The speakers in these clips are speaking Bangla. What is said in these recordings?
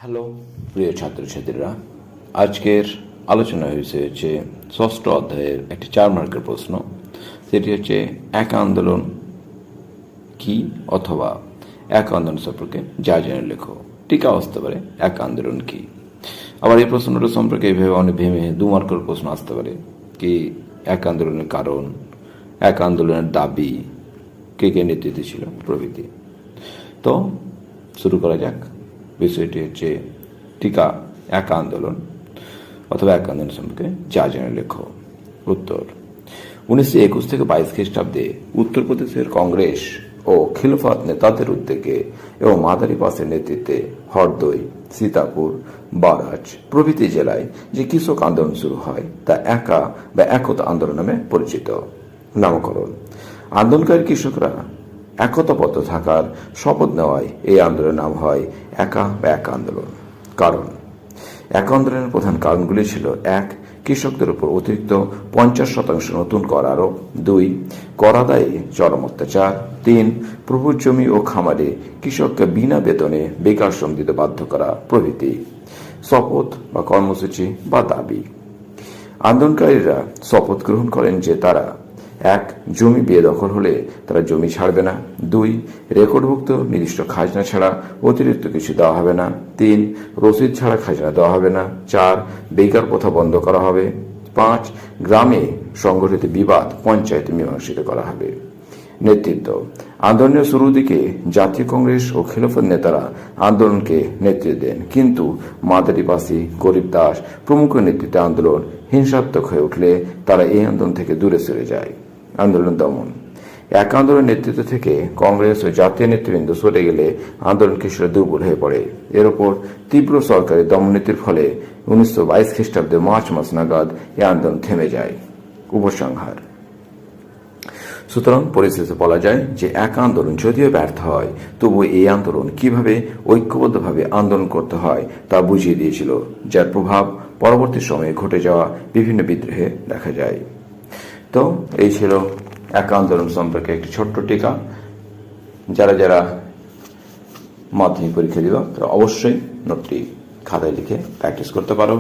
হ্যালো প্রিয় ছাত্রছাত্রীরা, আজকের আলোচনা হচ্ছে ষষ্ঠ অধ্যায়ের একটি 4 মার্কের প্রশ্ন। সেটি হচ্ছে এক আন্দোলন কি, অথবা এক আন্দোলন সম্পর্কে যা জেনে লেখো। টিকা আসতে পারে এক আন্দোলন কি। আবার এই প্রশ্নটা সম্পর্কে এইভাবে অনেক ভেবে 2 মার্কের প্রশ্ন আসতে পারে কি এক আন্দোলনের কারণ, এক আন্দোলনের দাবি, কে কে নেতৃত্বে ছিল প্রভৃতি। তো শুরু করা যাক। বিষয়টি হচ্ছে টিকা এক আন্দোলন অথবা এক আন্দোলন সম্পর্কে যা জেনে লেখো। উত্তর: 1921 থেকে 22 খ্রিস্টাব্দে উত্তরপ্রদেশের কংগ্রেস ও খিলাফত নেতাদের উদ্যোগে এবং মাদারি পাসের নেতৃত্বে হরদই, সীতাপুর, বারাজ প্রভৃতি জেলায় যে কৃষক আন্দোলন শুরু হয় তা একা বা একতা আন্দোলন নামে পরিচিত। নামকরণ: আন্দোলনকারী কৃষকরা একতাবদ্ধ থাকার শপথ নেওয়ায় এই আন্দোলনের নাম হয় একা বা এক আন্দোলন। কারণ: এক আন্দোলনের প্রধান কারণগুলি ছিল: 1. কৃষকদের উপর অতিরিক্ত 50% নতুন কর আরোপ, 2. কর আদায়ে চরম অত্যাচার, 3. প্রভুর জমি ও খামারে কৃষককে বিনা বেতনে বেকার শ্রম দিতে বাধ্য করা প্রভৃতি। শপথ বা কর্মসূচি বা দাবি: আন্দোলনকারীরা শপথ গ্রহণ করেন যে তারা: 1. জমি বেদখল হলে তারা জমি ছাড়বে না, 2. রেকর্ডভুক্ত নির্দিষ্ট খাজনা ছাড়া অতিরিক্ত কিছু দেওয়া হবে না, 3. রসিদ ছাড়া খাজনা দেওয়া হবে না, 4. বেকার প্রথা বন্ধ করা হবে, 5. গ্রামে সংগঠিত বিবাদ পঞ্চায়েতে মীমাংসিত করা হবে। নেতৃত্ব: আন্দোলনের শুরুর দিকে জাতীয় কংগ্রেস ও খিলাফত নেতারা আন্দোলনকে নেতৃত্ব দেন, কিন্তু মাদারিপাসি, গরিব দাস প্রমুখ নেতৃত্বে আন্দোলন হিংসাত্মক হয়ে উঠলে তারা এই আন্দোলন থেকে দূরে সরে যায়। আন্দোলন দমন: এক আন্দোলনের নেতৃত্ব থেকে কংগ্রেস ও জাতীয় নেতৃবৃন্দ সরে গেলে আন্দোলন কিছুটা দুর্বল হয়ে পড়ে। এর উপর তীব্র সরকারি দমননীতির ফলে 1922 খ্রিস্টাব্দে মার্চ মাস নাগাদ এই আন্দোলন থেমে যায়। উপসংহার: সুতরাং পরিশেষে বলা যায় যে এক আন্দোলন যদিও ব্যর্থ হয়, তবু এই আন্দোলন কিভাবে ঐক্যবদ্ধভাবে আন্দোলন করতে হয় তা বুঝিয়ে দিয়েছিল, যার প্রভাব পরবর্তী সময়ে ঘটে যাওয়া বিভিন্ন বিদ্রোহে দেখা যায়। তো এই ছিল এক আন্দোলন সম্পর্কে একটি ছোট্ট টিকা। যারা যারা মাধ্যমিক পরীক্ষা দিবা তারা অবশ্যই নোটটি খাতায় লিখে প্র্যাকটিস করতে পারো।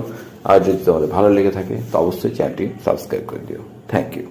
আর যদি তোমাদের ভালো লেগে থাকে তো অবশ্যই চ্যানেলটি সাবস্ক্রাইব করে দিও। Thank you.